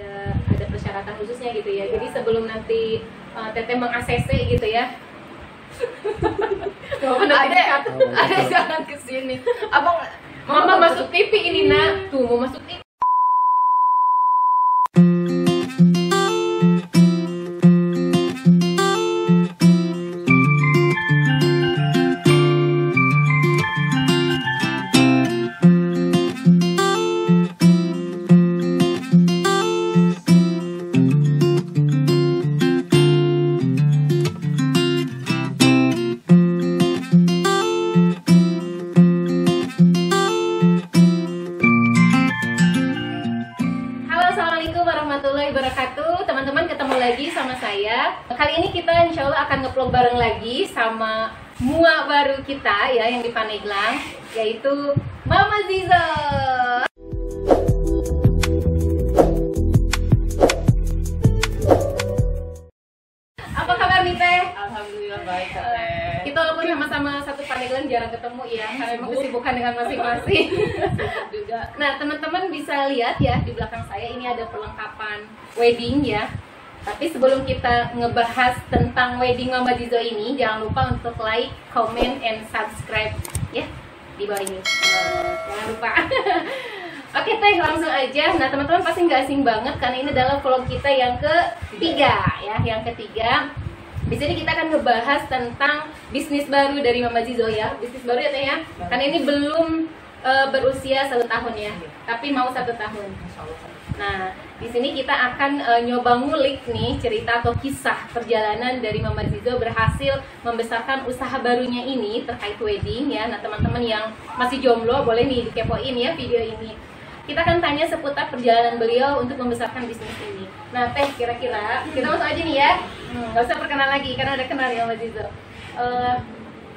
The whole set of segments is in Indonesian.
ada persyaratan khususnya gitu ya. Jadi sebelum nanti Teteh meng-ACC gitu ya. ada jangan kesini. Abang, Mama masuk TV ini nak. Tuh mau masuk TV. Teman-teman, ketemu lagi sama saya. Kali ini kita insya Allah akan nge-vlog bareng lagi sama mua baru kita ya yang di Pandeglang, yaitu Mama Zizo. Apa kabar nih Teh? Alhamdulillah baik Teh. Kita walaupun sama-sama satu Pandeglang jarang ketemu ya, karena memang kesibukan dengan masing-masing. Juga. Nah teman-teman bisa lihat ya di belakang saya ini ada perlengkapan wedding ya. Tapi sebelum kita ngebahas tentang wedding Mama Zizo ini, jangan lupa untuk like, comment, and subscribe ya di bawah ini. Jangan lupa. Oke Teh, langsung aja. Nah teman-teman pasti nggak asing banget karena ini adalah vlog kita yang ketiga ya, yang ketiga. Di sini kita akan ngebahas tentang bisnis baru dari Mama Zizo ya, bisnis baru ya Teh ya. Karena ini belum berusia 1 tahun ya, tapi mau 1 tahun. Nah, di sini kita akan nyoba ngulik nih cerita atau kisah perjalanan dari Mama Zizo berhasil membesarkan usaha barunya ini terkait wedding ya. Nah, teman-teman yang masih jomblo boleh nih dikepoin ya video ini. Kita akan tanya seputar perjalanan beliau untuk membesarkan bisnis ini. Nah, Teh, kira-kira kita masuk aja nih ya. Nggak usah perkenalan lagi karena udah kenal ya Mama Zizo.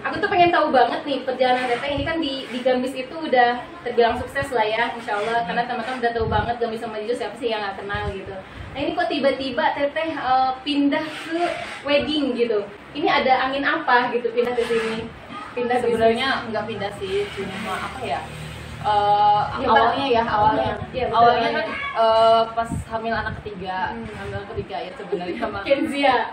Aku tuh pengen tahu banget nih perjalanan Teteh ini kan di Gamis itu udah terbilang sukses lah ya, insya Allah. Karena teman-teman udah tahu banget Gamis sama Zizo siapa sih yang nggak kenal gitu. Nah ini kok tiba-tiba Teteh pindah ke wedding gitu. Ini ada angin apa gitu pindah ke sini? Pindah Sebenarnya nggak pindah sih, cuma apa ya? Awalnya kan pas hamil anak ketiga, ya sebenarnya sama Kenzia.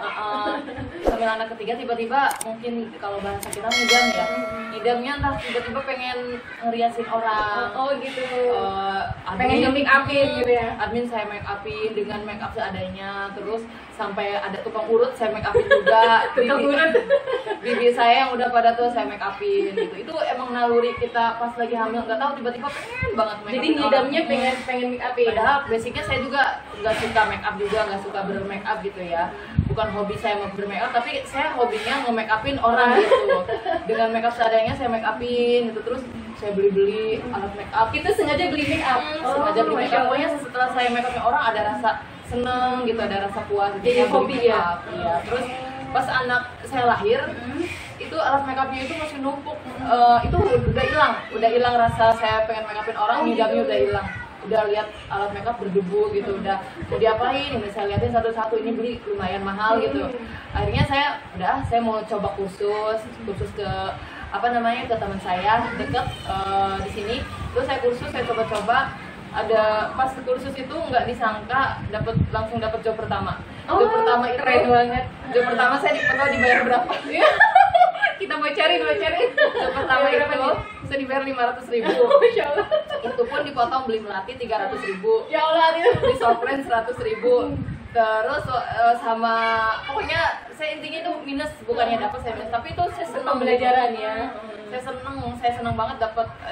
Hamil anak ketiga tiba-tiba mungkin kalau bahasa kita ngidam ya, ngidamnya entah tiba-tiba pengen ngeriasin orang. Oh gitu. Pengen make upin gitu ya. Admin saya make upin dengan make up seadanya, terus sampai ada tukang urut saya make upin juga. Tukang urut. Bibi saya yang udah pada tuh saya make upin gitu. Itu emang naluri kita pas lagi hamil, nggak tahu tiba-tiba pengen banget make up. Jadi ngidamnya pengen make upin. Padahal basicnya saya juga nggak suka make up juga, nggak suka ber-make up gitu ya. Bukan hobi saya mau ber-make up, tapi saya hobinya nge-make upin orang gitu. Dengan make up seadanya saya make upin gitu, terus saya beli alat make up. Itu sengaja beli make up. Sengaja beli make up. Pokoknya setelah saya make upin orang ada rasa seneng gitu, ada rasa puas. Jadi hobi ya. Iya. Terus pas anak saya lahir, itu alat make upnya itu masih numpuk. Itu udah hilang rasa saya pengen make upin orang, ngidamnya udah hilang. Udah lihat alat makeup berdebu gitu, udah mau diapain, ini saya liatin satu-satu, ini beli lumayan mahal gitu. Akhirnya saya mau coba kursus ke ke teman saya deket di sini. Terus saya kursus, saya coba-coba. Ada pas kursus itu nggak disangka langsung dapat job pertama. Job pertama itu keren banget. Job pertama saya dibayar berapa? Kita mau cari. Job pertama itu saya dibayar 500.000. Masya Allah. Itu pun dipotong beli melati 300.000. Ya Allah itu. Beli softline 100.000. Terus sama pokoknya saya intinya itu minus, bukannya dapat saya minus, tapi itu saya senang pembelajaran ya. Saya senang banget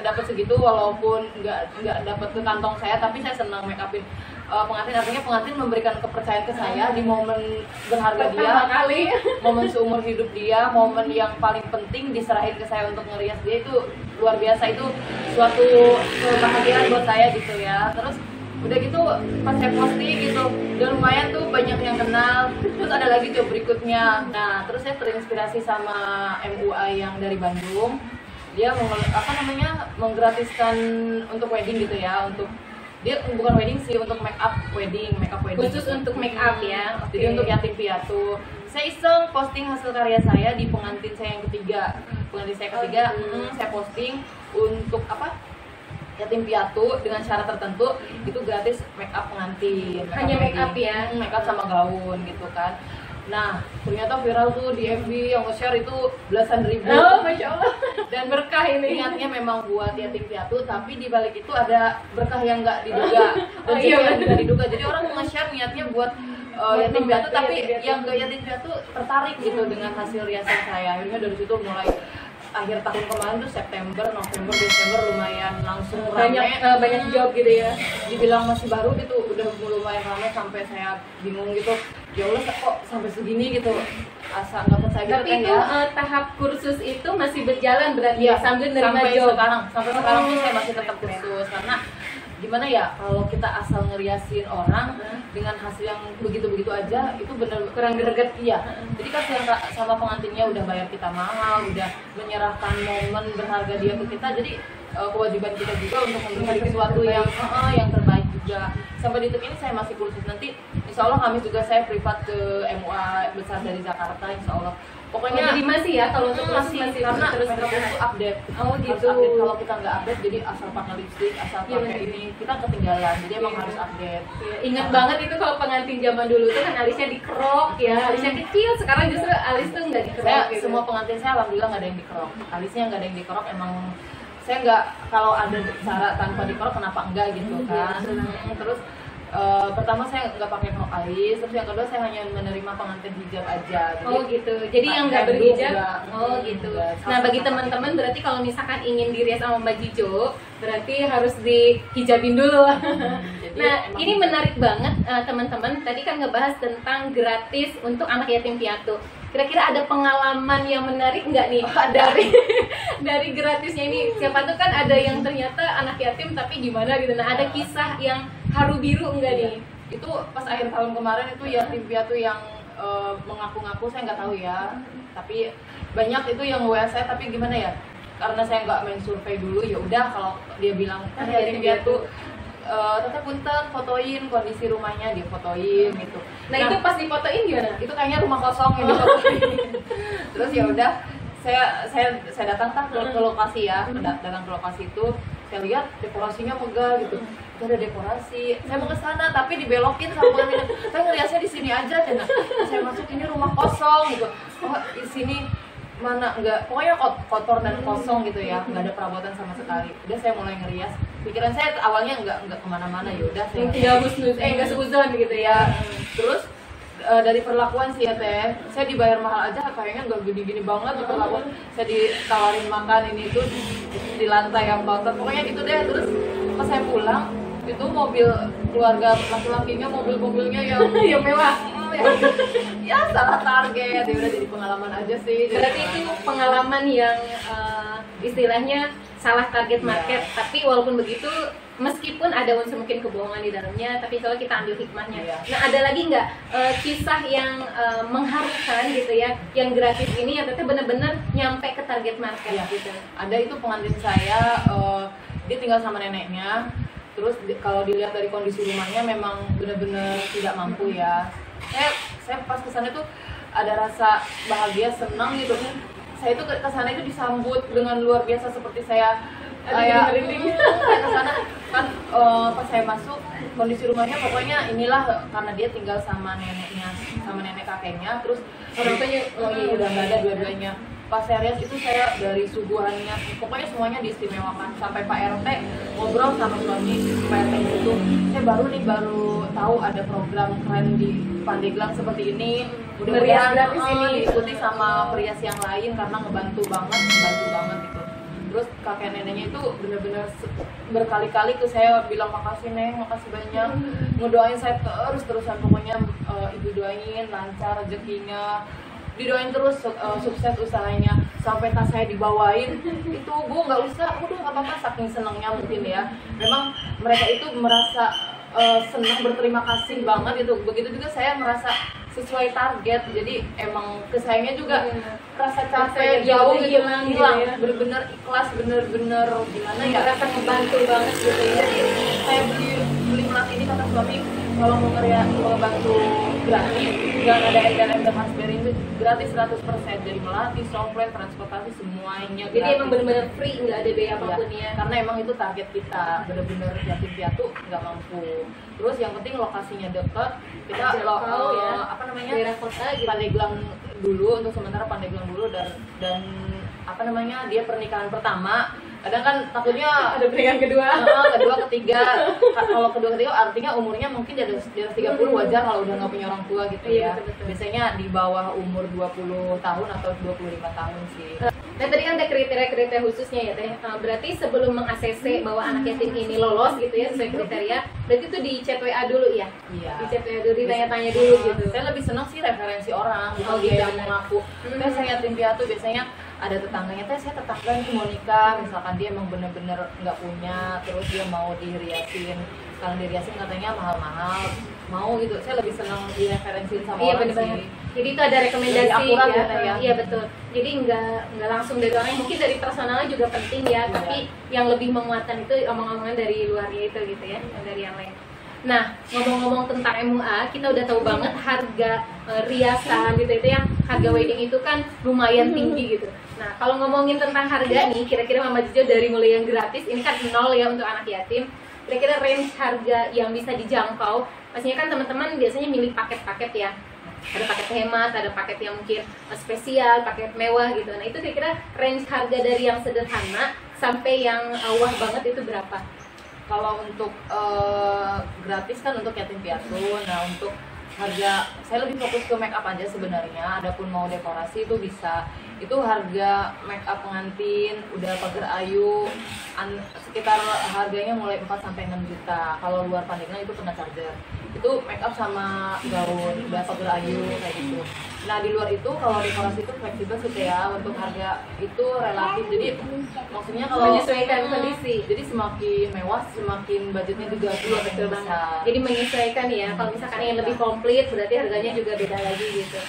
dapat segitu, walaupun nggak dapat ke kantong saya, tapi saya senang make upin pengantin. Artinya pengantin memberikan kepercayaan ke saya di momen berharga dia, momen seumur hidup dia, momen yang paling penting diserahin ke saya untuk ngerias dia. Itu luar biasa, itu suatu kebahagiaan buat saya gitu ya. Terus udah gitu pas saya posting gitu udah lumayan tuh banyak yang kenal. Terus ada lagi job berikutnya. Nah terus saya terinspirasi sama MUA yang dari Bandung. Dia menggratiskan untuk wedding gitu ya, untuk dia bukan wedding sih, untuk make up wedding khusus untuk make up ya. Jadi untuk yatim piatu. Saya iseng posting hasil karya saya di pengantin saya yang ketiga. Pengantin saya ketiga, saya posting untuk yatim piatu dengan syarat tertentu itu gratis make up pengantin. Hanya make up ya? Make up sama gaun gitu kan. Nah, ternyata viral tuh di FB yang nge-share itu belasan ribu. Oh, Masya Allah. Dan berkah ini niatnya memang buat yatim piatu, tapi di balik itu ada berkah yang nggak diduga. Dan yang nggak diduga. Jadi orang nge-share niatnya buat yatim piatu, tapi yang ke yatim piatu tertarik gitu dengan hasil riasan saya. Akhirnya dari situ mulai akhir tahun kemarin tuh September, November, Desember lumayan langsung rame. Banyak job gitu ya. Dibilang masih baru gitu, udah lumayan rame sampai saya bingung gitu. Ya Allah kok sampai segini gitu, asa nggak percaya gitu. Tapi kan itu ya. tahap kursus itu masih berjalan berarti ya, sambil nerima sampai job. sampai sekarang tuh saya masih tetap kursus karena gimana ya, kalau kita asal ngeriasin orang dengan hasil yang begitu-begitu aja itu bener Kurang greget. iya. Jadi kan sama pengantinnya udah bayar kita mahal, udah menyerahkan momen berharga dia ke kita, jadi kewajiban kita juga untuk memberi sesuatu yang terbaik juga. Sampai detik ini saya masih kursus, nanti insya Allah Kamis juga saya privat ke MUA besar dari Jakarta, insya Allah. Pokoknya jadi masih ya, kalau untuk masih karena terus makeup itu update. Oh Harus gitu. update. Kalau kita nggak update, jadi asal pakai lipstick, asal pakai ini, kita ketinggalan. Jadi emang harus update. Ya, ingat banget itu kalau pengantin zaman dulu tuh kan alisnya dikerok ya, alisnya kecil. Sekarang justru alis tuh nggak dikerok. Saya gitu. semua pengantin saya alhamdulillah nggak ada yang dikerok. Alisnya nggak ada yang dikerok. Emang saya nggak, kalau ada cara tanpa dikerok kenapa enggak gitu kan. Terus pertama saya nggak pakai kerok alis, terus yang kedua saya hanya menerima pengantin hijab aja. Jadi, oh gitu, jadi yang nggak berhijab. Oh gitu. Enggak. Nah bagi teman-teman berarti kalau misalkan ingin dirias sama Mbak Jijo, berarti harus dihijabin dulu. Jadi Nah emang ini menarik banget teman-teman. Tadi kan ngebahas tentang gratis untuk anak yatim piatu. Kira-kira ada pengalaman yang menarik nggak nih dari gratisnya ini? Siapa tuh kan ada yang ternyata anak yatim tapi gimana gitu. Nah ada kisah yang haru biru enggak nih? itu pas akhir tahun kemarin itu yatim piatu yang mengaku-ngaku, saya nggak tahu ya, tapi banyak itu yang WA saya, tapi gimana ya, karena saya nggak main survei dulu, ya udah kalau dia bilang kan yatim piatu tetap punten fotoin kondisi rumahnya, dia fotoin gitu. Nah itu pas difotoin gimana? Itu kayaknya rumah kosong yang difotoin. Terus ya udah saya datang ke lokasi ya, datang ke lokasi itu, saya lihat dekorasinya megah gitu. Itu ada dekorasi, saya mau ke sana tapi dibelokin sama pengantin. Saya ngeliatnya di sini aja, dan saya masuk, ini rumah kosong gitu. Oh di sini mana enggak, pokoknya kotor dan kosong gitu ya, nggak ada perabotan sama sekali. Udah saya mulai ngerias, pikiran saya awalnya nggak kemana-mana, ya udah saya nggak seuzon gitu ya. Terus dari perlakuan sih ya teh, saya dibayar mahal aja kayaknya nggak gini-gini banget di perlakuan. Saya ditawarin makan ini itu di lantai yang kotor, pokoknya gitu deh. Terus pas saya pulang, itu mobil keluarga laki-lakinya, mobilnya yang mewah. Ya salah target, ya udah jadi pengalaman aja sih. Berarti itu pengalaman yang istilahnya salah target market, tapi walaupun begitu meskipun ada unsur mungkin kebohongan di dalamnya, tapi kalau kita ambil hikmahnya. Nah ada lagi nggak kisah yang mengharukan gitu ya, yang gratis ini yang ternyata benar-benar nyampe ke target market gitu? Ada, itu pengantin saya, dia tinggal sama neneknya. Terus kalau dilihat dari kondisi rumahnya memang benar-benar tidak mampu ya. Saya pas kesana tuh ada rasa bahagia, senang gitu. Saya itu kesana itu disambut dengan luar biasa, seperti saya kayak kesana kan. Pas saya masuk, kondisi rumahnya pokoknya inilah, karena dia tinggal sama neneknya, sama nenek kakeknya. Terus orang tuanya udah nggak ada dua-duanya. Pas saya lihat itu, saya dari suguhannya pokoknya semuanya diistimewakan. Sampai Pak RT ngobrol sama suami Pak RT itu, saya baru tahu ada program keren di Pandeglang seperti ini. Mudah-mudahan gratis ini diikuti sama perias yang lain karena ngebantu banget gitu. Terus kakek neneknya itu benar-benar berkali-kali tuh saya bilang makasih Neng, makasih banyak, ngedoain saya terus-terusan. Pokoknya ibu doain lancar rezekinya, didoain terus sukses usahanya. Sampai tas saya dibawain, itu Bu nggak usah, udah nggak apa-apa, saking senangnya mungkin ya. Memang mereka itu merasa senang, berterima kasih banget itu. Begitu juga saya merasa sesuai target, jadi emang kesayangnya juga rasa capek jauh gitu hilang, ya. Bener-bener ikhlas, bener-bener gimana ya, rasa membantu banget gitu ya. jadi saya beli melat ini, kata suami kalau mau bantu gratis, nggak ada embel-embel khas Berry itu gratis 100%, dari melatih, software, transportasi semuanya gratis. Jadi emang benar-benar free, nggak ada biaya apapun ya. Karena emang itu target kita, bener-bener yatim piatu nggak mampu. Terus yang penting lokasinya dekat, kita apa namanya, daerah kota gitu. Pandeglang dulu, untuk sementara Pandeglang dulu, dan apa namanya, dia pernikahan pertama. Kadang kan takutnya ada pernikahan kedua, kedua, ketiga. Kalau kedua, ketiga artinya umurnya mungkin di atas 30, wajar kalau udah nggak punya orang tua gitu ya. Betul. Biasanya di bawah umur 20 tahun atau 25 tahun sih. Nah tadi kan ada kriteria-kriteria khususnya ya Teh. Berarti sebelum meng-ACC bahwa anak yatim ini lolos gitu ya sesuai kriteria, berarti itu di chat WA dulu ya? Iya. Di chat WA dulu, ditanya-tanya dulu gitu. Saya lebih senang sih referensi orang, bukan iya, dia yang mengaku. Saya yatim piatu, biasanya ada tetangganya, saya tetangga nih mau nikah, misalkan dia emang bener-bener nggak punya, terus dia mau diriasin, kalau diriasin katanya mahal-mahal, mau gitu. Saya lebih senang direferensiin sama orang bener-bener sih. Jadi itu ada rekomendasi akurat ya. Iya betul. Jadi nggak langsung dari orangnya, mungkin dari personalnya juga penting ya. Tapi yang lebih menguatkan itu omong-omongan dari luarnya itu gitu ya, dari yang lain. Nah, ngomong-ngomong tentang MUA, kita udah tahu banget harga riasan gitu, itu yang harga wedding itu kan lumayan tinggi gitu. Nah, kalau ngomongin tentang harga nih, kira-kira Mama Jijo dari mulai yang gratis, ini kan 0 ya untuk anak yatim, kira-kira range harga yang bisa dijangkau. Pastinya kan teman-teman biasanya milih paket-paket ya. Ada paket hemat, ada paket yang mungkin spesial, paket mewah gitu. Nah, itu kira-kira range harga dari yang sederhana sampai yang wah banget itu berapa? Kalau untuk gratis kan untuk yatim piatu. Nah, untuk harga saya lebih fokus ke make up aja sebenarnya. Adapun mau dekorasi itu bisa. Itu harga make up pengantin udah pagar ayu sekitar harganya mulai 4 sampai 6 juta. Kalau luar Pandeglang itu kena charger. Itu make up sama gaun udah pagar ayu kayak gitu. Nah, di luar itu kalau dekorasi itu fleksibel sih ya, untuk harga itu relatif. Jadi maksudnya kalau menyesuaikan kondisi. Jadi semakin mewah semakin budgetnya juga betul banget. Jadi menyesuaikan ya. Kalau misalkan yang lebih komplit berarti harganya juga beda lagi gitu.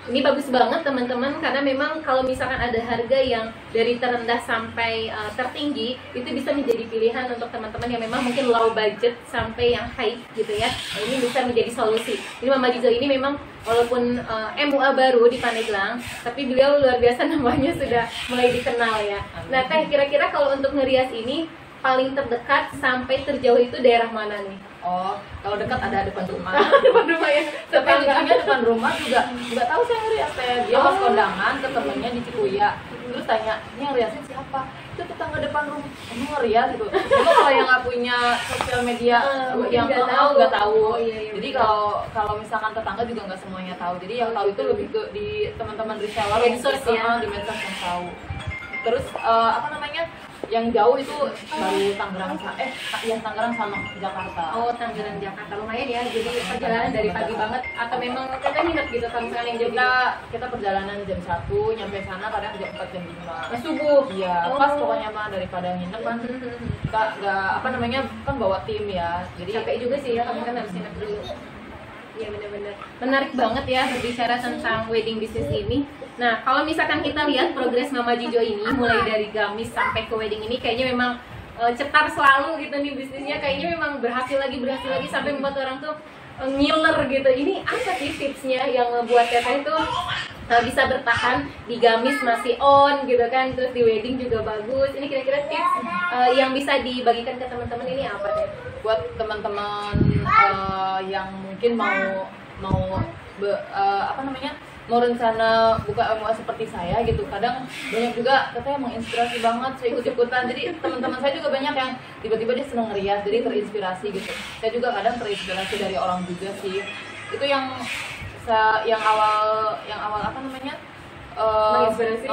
Ini bagus banget teman-teman, karena memang kalau misalkan ada harga yang dari terendah sampai tertinggi, itu bisa menjadi pilihan untuk teman-teman yang memang mungkin low budget sampai yang high gitu ya. Nah, ini bisa menjadi solusi. Jadi Mama Jijo ini memang walaupun MUA baru di Pandeglang, tapi beliau luar biasa, namanya sudah mulai dikenal ya. Nah Teh, kira-kira kalau untuk ngerias ini paling terdekat sampai terjauh itu daerah mana nih? Oh, kalau dekat ada depan rumah. Depan rumah ya. Tapi lucunya depan rumah juga nggak tahu saya ngerias teh. Dia pas kondangan ke temennya di Cikuya. Terus tanya, ini yang riasin siapa? Itu tetangga depan rumah. Kamu ngerias gitu. Cuma kalau yang nggak punya sosial media yang nggak tahu. Iya, jadi kalau misalkan tetangga juga nggak semuanya tahu. Jadi yang tahu itu lebih ke di teman-teman reseller medsos ya. Di medsos yang tahu. Terus apa namanya? Yang jauh itu baru Tangerang Tangerang sama Jakarta. Oh, Tangerang Jakarta lumayan ya. Jadi perjalanan dari pagi banget atau memang kita nginep gitu kalau misalnya yang jauh? Kita perjalanan jam 1, nyampe sana kadang jam 4 jam 5. Subuh. Iya, pas pokoknya mah daripada nginep kan. Kita nggak apa namanya kan bawa tim ya. Jadi capek juga sih ya, kamu kan harus nginep dulu. Iya benar-benar menarik banget ya berbicara tentang wedding business ini. Nah, kalau misalkan kita lihat progres Mama Jijo ini mulai dari gamis sampai ke wedding ini, kayaknya memang cetar selalu gitu nih bisnisnya. Kayaknya memang berhasil lagi sampai membuat orang tuh ngiler gitu. Ini apa sih tipsnya yang membuat Teteh itu bisa bertahan di gamis masih on gitu kan, terus di wedding juga bagus. Ini kira-kira tips yang bisa dibagikan ke teman-teman ini apa Teh? Buat teman-teman yang mungkin mau rencana buka MUA seperti saya gitu. Kadang banyak juga katanya menginspirasi banget, saya ikut-ikutan. Jadi teman-teman saya juga banyak yang tiba-tiba dia seneng ngerias, jadi terinspirasi gitu. Saya juga kadang terinspirasi dari orang juga sih. Itu yang awal apa namanya? Menginspirasi.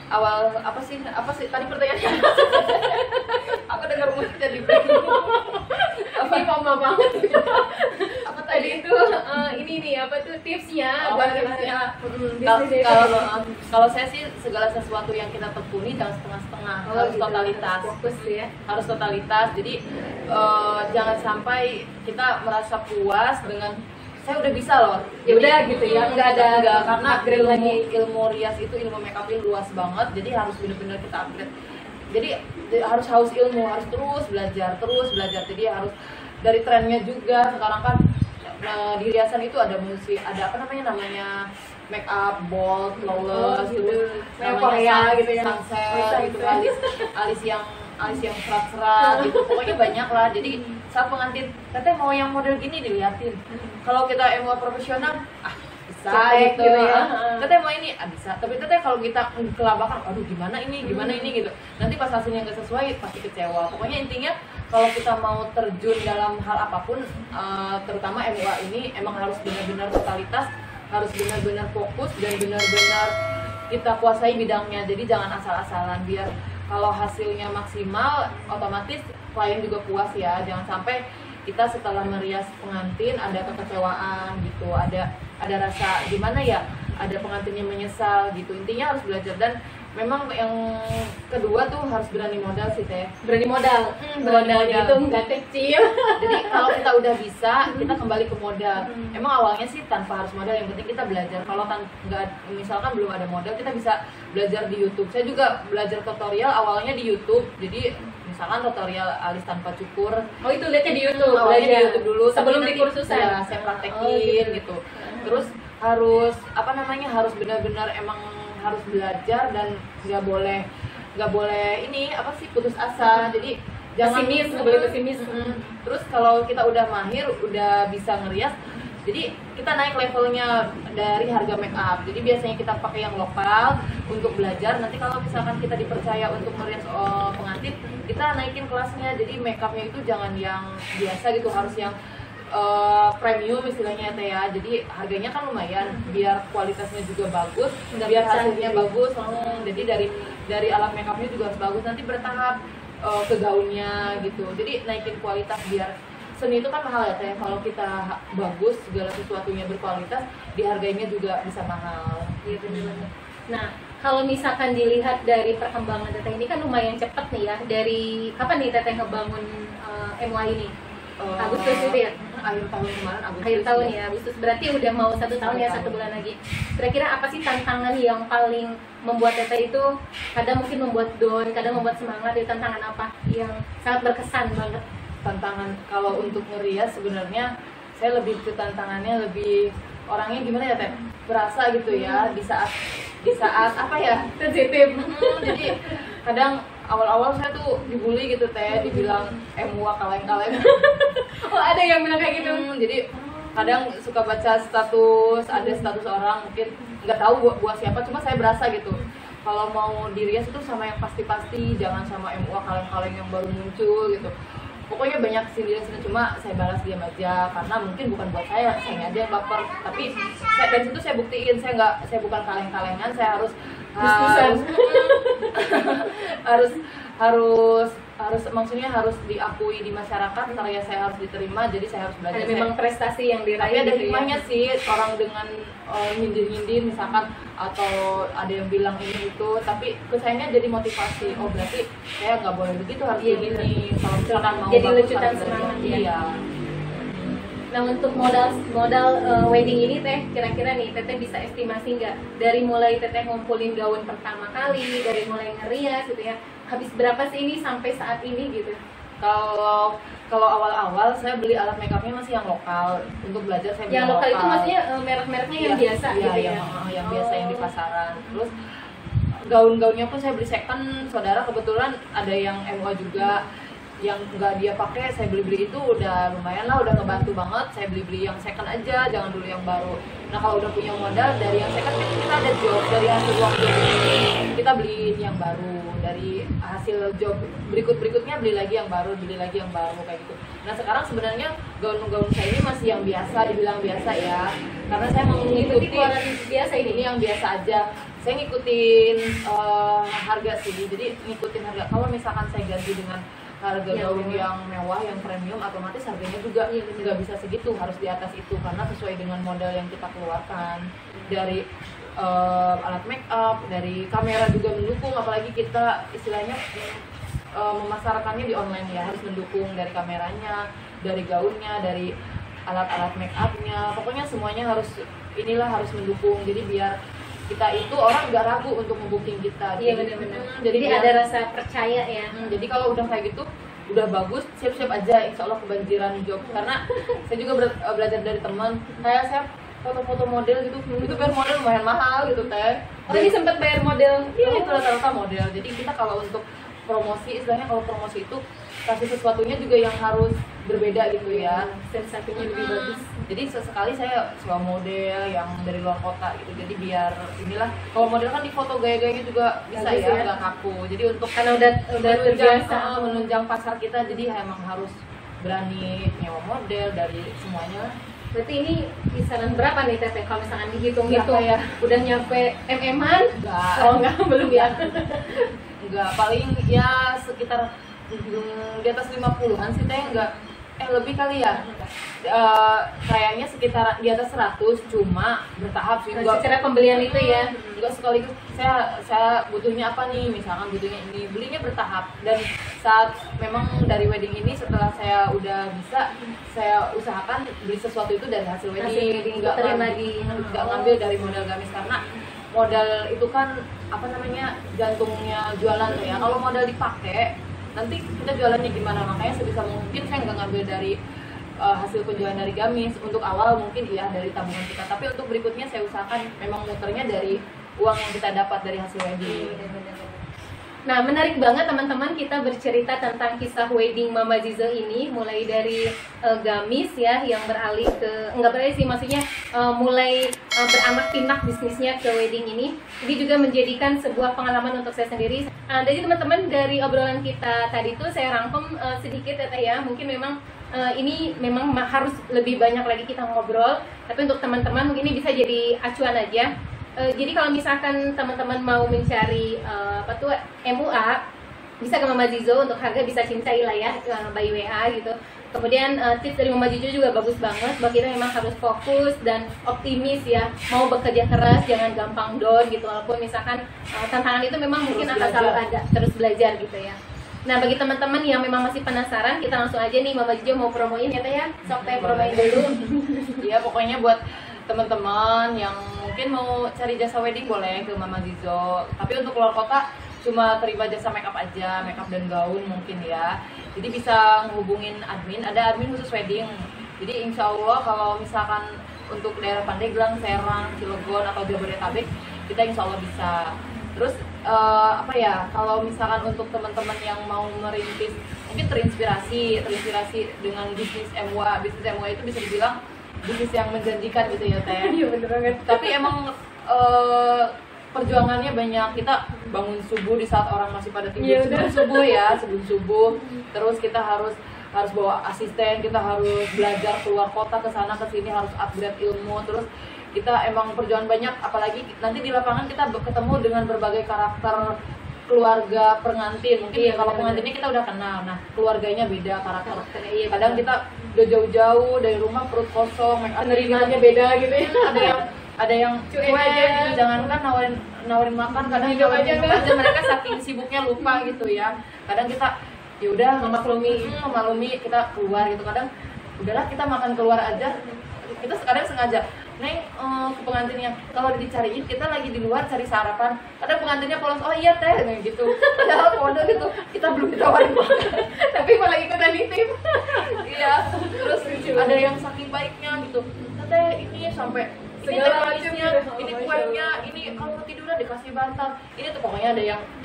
Awal apa sih tadi pertanyaannya? Aku dengar musik jadi bingung. Ini mama banget gitu. Apa tadi itu ini nih apa tuh tipsnya? Kalau saya sih segala sesuatu yang kita tekuni jangan setengah-setengah, harus gitu, totalitas. Fokus ya. Harus totalitas. Jadi jangan sampai kita merasa puas dengan saya udah bisa loh. Ya udah gitu ya, enggak karena ilmu rias itu ilmu makeup luas banget. Jadi harus benar-benar kita upgrade. Jadi harus haus ilmu, harus terus belajar. Jadi harus dari trennya juga. Sekarang kan di riasan itu ada ada apa namanya make up, bold, flawless, gitu. Korea gitu ya. Sunset, gitu, alis yang serat-serat gitu. Pokoknya banyak lah. Jadi saat pengantin, teteh mau yang model gini diliatin. Kalau kita MUA profesional, bisa Cetek gitu ya. Teteh mau ini, bisa. Tapi teteh kalau kita kelabakan, aduh gimana ini gitu. Nanti pas hasilnya nggak sesuai, pasti kecewa. Pokoknya intinya kalau kita mau terjun dalam hal apapun, terutama MUA ini emang harus benar-benar totalitas, harus benar-benar fokus dan benar-benar kita kuasai bidangnya. Jadi jangan asal-asalan, biar kalau hasilnya maksimal, otomatis klien juga puas ya. Jangan sampai kita setelah merias pengantin ada kekecewaan gitu, ada rasa gimana ya, ada pengantinnya menyesal gitu. Intinya harus belajar, dan memang yang kedua tuh harus berani modal sih teh. Berani modal. Modalnya itu nggak kecil. Jadi kalau kita udah bisa, kita kembali ke modal. Emang awalnya sih tanpa harus modal, yang penting kita belajar. Kalau nggak, misalkan belum ada modal, kita bisa belajar di YouTube. Saya juga belajar tutorial awalnya di YouTube. Jadi misalkan tutorial alis tanpa cukur. Oh, itu lihatnya di YouTube. Awalnya di YouTube dulu. Sebelum tapi di kursusan. Ya, saya praktekin gitu. Terus harus harus benar-benar emang harus belajar, dan nggak boleh ini putus asa. Jadi jangan pesimis, nggak boleh pesimis. Terus kalau kita udah mahir, udah bisa ngerias, jadi kita naik levelnya dari harga make up. Jadi biasanya kita pakai yang lokal untuk belajar. Nanti kalau misalkan kita dipercaya untuk ngerias pengantin, kita naikin kelasnya. Jadi make upnya itu jangan yang biasa gitu, harus yang premium istilahnya teh ya. Jadi harganya kan lumayan, biar kualitasnya juga bagus, biar hasilnya bagus. Jadi dari alat make upnya juga harus bagus. Nanti bertahap ke gaunnya gitu. Jadi naikin kualitas, biar seni itu kan mahal ya teh. Kalau kita bagus, segala sesuatunya berkualitas, dihargainya juga bisa mahal. Iya, benar. Nah, kalau misalkan dilihat dari perkembangan teteh ini kan lumayan cepet nih ya. Dari kapan nih teteh ngebangun MUA ini? Agustus itu ya? Akhir tahun kemarin, Agustus. Akhir tahun ya, Agustus. Berarti udah mau 1 tahun ya, 1 bulan lagi. Kira-kira apa sih tantangan yang paling membuat teteh itu kadang mungkin membuat down, kadang membuat semangat? Di tantangan apa yang sangat berkesan banget? Tantangan kalau untuk ngerias sebenarnya saya lebih ke tantangannya, lebih orangnya gimana ya teh, berasa gitu ya di saat apa ya, Sensitif. Jadi kadang awal-awal saya tuh dibully gitu teh, dibilang MUA kaleng-kaleng. Oh, ada yang bilang kayak gitu. Jadi kadang suka baca status, ada status orang mungkin nggak tahu buat siapa, cuma saya berasa gitu. Kalau mau dirias itu sama yang pasti-pasti, jangan sama MUA kaleng-kaleng yang baru muncul gitu. Pokoknya banyak sih dia, cuma saya balas diam aja karena mungkin bukan buat saya aja yang baper. Tapi dari situ saya buktiin saya bukan kaleng-kalengan, saya harus maksudnya harus diakui di masyarakat, karya saya harus diterima, jadi saya harus belajar. Ada memang prestasi yang diraih. Tapi ada gitu hikmahnya ya? sih, orang dengan nyindir-nyindir misalkan, atau ada yang bilang ini itu, tapi ke sayanya jadi motivasi. Oh berarti saya nggak boleh begitu, harus begini. Kalau misalkan mau jadi bagus, lecutan harus semangat belajar. Iya. Nah, untuk modal wedding ini teh, kira-kira nih teteh bisa estimasi nggak dari mulai teteh ngumpulin gaun pertama kali, dari mulai ngerias gitu ya, habis berapa sih ini sampai saat ini gitu? Kalau awal-awal saya beli alat makeupnya masih yang lokal, untuk belajar saya beli Yang lokal itu maksudnya merek-mereknya yang biasa gitu ya? Yang biasa yang di pasaran. Terus gaun-gaunnya pun saya beli second. Saudara kebetulan ada yang MUA juga, yang nggak dia pakai, saya beli-beli itu udah lumayan lah, udah ngebantu banget. Saya beli-beli yang second aja, jangan dulu yang baru. Nah kalau udah punya modal, dari yang second kan kita ada job, dari hasil uang job ini kita beliin yang baru, dari hasil job berikutnya beli lagi yang baru kayak gitu. Nah sekarang sebenarnya gaun-gaun saya ini masih yang biasa, dibilang biasa ya, karena saya mau mengikuti keluaran biasa ini yang biasa aja. Saya ngikutin harga sih, jadi ngikutin harga. Kalau misalkan saya ganti dengan harga gaun yang mewah, yang premium, otomatis harganya juga nggak bisa segitu, harus di atas itu, karena sesuai dengan modal yang kita keluarkan. Dari alat make up, dari kamera juga mendukung, apalagi kita istilahnya memasarkannya di online ya, harus mendukung dari kameranya, dari gaunnya, dari alat-alat make upnya, pokoknya semuanya harus mendukung. Jadi biar kita itu orang nggak ragu untuk ngebooking kita. Iya benar-benar. Jadi ada rasa percaya ya. Jadi kalau udah kayak gitu, udah bagus, siap-siap aja insya Allah kebanjiran job. Karena saya juga belajar dari teman, kayak saya foto-foto model gitu, itu bayar model lumayan mahal gitu teh. Oh, ini sempat bayar model? Iya, itu rata-rata model. Jadi kita kalau untuk promosi, istilahnya kalau promosi itu kasih sesuatunya juga yang harus berbeda gitu ya, sensasinya lebih bagus. Jadi sesekali saya sewa model yang dari luar kota gitu, jadi biar inilah, kalau model kan di foto gaya-gayanya juga bisa bagus ya, ya, nggak kaku. Jadi untuk karena udah terbiasa menunjang pasar kita, jadi emang harus berani nyewa model dari semuanya. Berarti ini kisaran berapa nih Teteh kalau misalkan dihitung-hitung ya? Udah nyampe MM-an? Enggak. Oh enggak, belum ya? Enggak, paling ya sekitar di atas 50-an sih teh, enggak, lebih kali ya. Kayaknya sekitar di atas 100, cuma bertahap sih. Nah, secara pembelian itu ya? Enggak sekaligus, saya butuhnya apa nih, misalkan butuhnya ini, belinya bertahap. Dan saat memang dari wedding ini, setelah saya udah bisa, saya usahakan beli sesuatu itu dari hasil wedding, enggak lagi, enggak ngambil dari modal gamis, karena modal itu kan apa namanya, jantungnya jualan tuh ya. Kalau modal dipakai, nanti kita jualannya gimana? Makanya sebisa mungkin saya nggak ngambil dari hasil penjualan dari gamis. Untuk awal mungkin iya dari tabungan kita, tapi untuk berikutnya saya usahakan memang muternya dari uang yang kita dapat dari hasil wedding. Nah, menarik banget teman-teman, kita bercerita tentang kisah wedding Mama Zizo ini, mulai dari gamis ya yang beralih ke, enggak beralih sih, maksudnya mulai beranak pinak bisnisnya ke wedding ini. Ini juga menjadikan sebuah pengalaman untuk saya sendiri. Jadi teman-teman, dari obrolan kita tadi tuh saya rangkum sedikit ya Teh ya. Mungkin memang ini memang harus lebih banyak lagi kita ngobrol, tapi untuk teman-teman mungkin ini bisa jadi acuan aja. Jadi kalau misalkan teman-teman mau mencari MUA, bisa ke Mama Zizo, untuk harga bisa cincai lah ya, by WA gitu. Kemudian tips dari Mama Zizo juga bagus banget, bahwa kita memang harus fokus dan optimis ya, mau bekerja keras, jangan gampang down gitu. Walaupun misalkan tantangan itu memang mungkin akan selalu ada, terus belajar gitu ya. Nah, bagi teman-teman yang memang masih penasaran, kita langsung aja nih, Mama Zizo mau promoin ya Teh ya. Sok Teh promoin dulu. Iya, pokoknya buat teman-teman yang mungkin mau cari jasa wedding boleh ke Mama Zizo. Tapi untuk keluar kota cuma terima jasa makeup aja, makeup dan gaun mungkin ya. Jadi bisa menghubungin admin, ada admin khusus wedding. Jadi insya Allah kalau misalkan untuk daerah Pandeglang, Serang, Cilegon atau Jabodetabek, kita insya Allah bisa. Terus kalau misalkan untuk teman-teman yang mau merintis, mungkin terinspirasi dengan bisnis MUA. Bisnis MUA itu bisa dibilang bisnis yang menjanjikan gitu ya Teh. Iya bener banget. Tapi emang perjuangannya banyak. Kita bangun subuh di saat orang masih pada tidur, sebelum subuh. Terus kita harus bawa asisten, kita harus belajar keluar kota, ke sana ke sini, harus upgrade ilmu. Terus kita emang perjuangan banyak, apalagi nanti di lapangan kita ketemu dengan berbagai karakter keluarga pengantin. Mungkin kalau pengantinnya kita udah kenal, nah keluarganya beda karakternya. Iya, kadang kita udah jauh-jauh dari rumah, perut kosong, penerimaannya beda gitu ya. ada yang cuek gitu, jangankan nawarin makan, kadang aja mereka saking sibuknya lupa gitu ya. Kadang kita ya udah memaklumi, kita keluar gitu. Kadang udahlah kita makan keluar aja. Kita kadang sengaja, Neng, ke pengantinnya, kalau dicariin kita lagi di luar cari sarapan, kadang pengantinnya polos, oh iya Teh, gitu. Padahal kode gitu, kita belum ditawarin makan, tapi malah ikutan nitip. Iya, terus ada yang saking baiknya gitu, Teh ini sampai ini manisnya, ini kuenya, ini kalau tiduran dikasih bantal, ini tuh pokoknya ada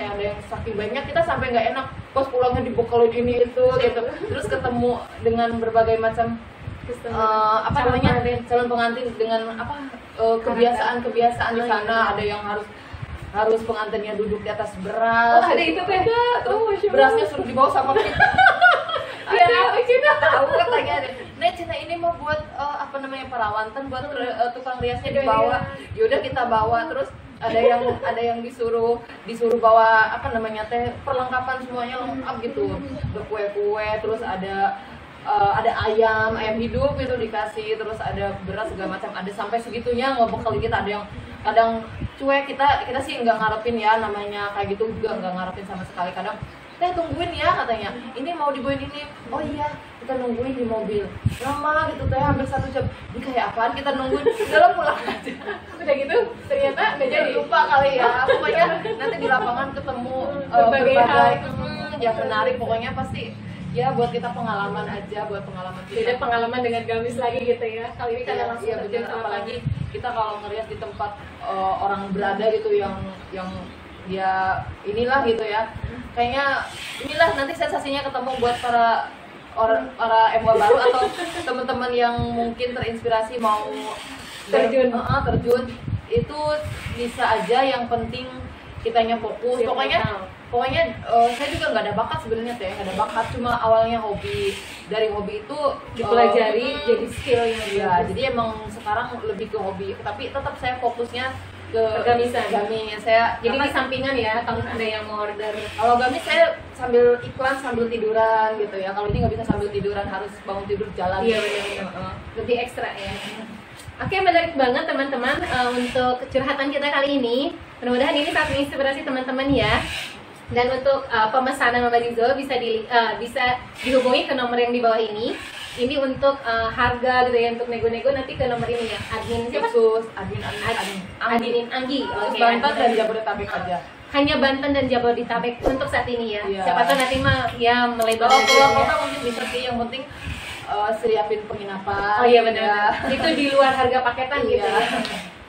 yang saking baiknya, kita sampai nggak enak, pas pulangnya dibekelin ini itu gitu. Terus ketemu dengan berbagai macam calon pengantin dengan kebiasaan di sana. Ada yang harus pengantinnya duduk di atas beras. Oh, ada itu Teh. Berasnya suruh dibawa sama kita. Biar apa Cina? Tahu katanya ada. Nah, Cina ini mau buat perawantan, buat tukang riasnya dibawa. Yaudah kita bawa. Terus ada yang disuruh bawa perlengkapan semuanya lengkap gitu. Ada kue-kue, terus ada ayam hidup itu dikasih, terus ada beras segala macam, ada sampai segitunya ngebekal kita. Ada yang kadang cuek, kita sih nggak ngarepin ya, namanya kayak gitu juga nggak ngarepin sama sekali. Kadang Teh tungguin ya katanya, ini mau dibawain ini, oh iya kita nungguin di mobil lama gitu Teh, hampir 1 jam. Ini kayak apaan kita nungguin, udah pulang aja. Udah gitu ternyata nggak jadi, lupa kali ya. Pokoknya nanti di lapangan ketemu berbagai hal yang menarik, pokoknya pasti Ya buat kita pengalaman aja, buat pengalaman Beda kita. pengalaman dengan gamis lagi gitu ya. Kali ini kan langsung Iya terjun benar, sama apalagi kita kalau ngeliat di tempat orang berada gitu yang dia inilah gitu ya. Kayaknya inilah nanti sensasinya ketemu buat para MWA baru atau teman-teman yang mungkin terinspirasi mau Terjun. terjun itu bisa aja, yang penting kitanya fokus. Siap mental. Pokoknya saya juga nggak ada bakat sebenarnya teh, nggak ada bakat, cuma awalnya hobi. Dari hobi itu dipelajari jadi skill yang ya, bagus. jadi emang sekarang lebih ke hobi, tapi tetap saya fokusnya ke Gamisan. gamis. Saya Jadi karena di sampingan ya kalau ada yang mau order. kalau gamis saya sambil iklan sambil tiduran gitu ya. Kalau ini nggak bisa sambil tiduran, harus bangun tidur jalan. Iya benar-benar. Lebih ekstra ya. Oke, menarik banget teman-teman untuk curhatan kita kali ini. Mudah-mudahan ini sangat menginspirasi teman-teman ya. Dan untuk pemesanan Mama Dizo bisa dihubungi ke nomor yang di bawah ini. Ini untuk harga gitu ya, untuk nego-nego nanti ke nomor ini ya. Admin siapa? Khusus Admin Anggi. Terus Oke, Banten Admin dan Anggi. Jabodetabek aja. Hanya Banten dan Jabodetabek untuk saat ini ya. Iya. Siapa tahu nanti mah ya melebar Kalau lagi keluar ya. kota mungkin bisa sih, yang penting siapin penginapan. Oh iya benar. Itu di luar harga paketan gitu Iya. ya.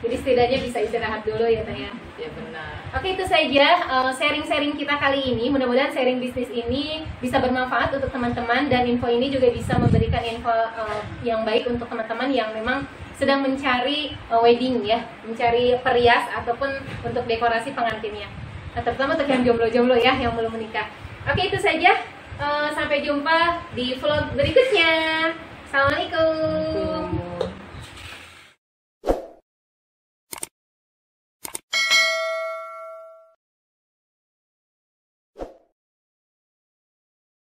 Jadi setidaknya bisa istirahat dulu ya Teh ya. Ya benar. Oke, itu saja sharing-sharing kita kali ini. Mudah-mudahan sharing bisnis ini bisa bermanfaat untuk teman-teman, dan info ini juga bisa memberikan info yang baik untuk teman-teman yang memang sedang mencari wedding ya, mencari perias ataupun untuk dekorasi pengantinnya. Nah, terutama untuk yang jomblo-jomblo ya, yang belum menikah. Oke, itu saja. Sampai jumpa di vlog berikutnya. Assalamualaikum.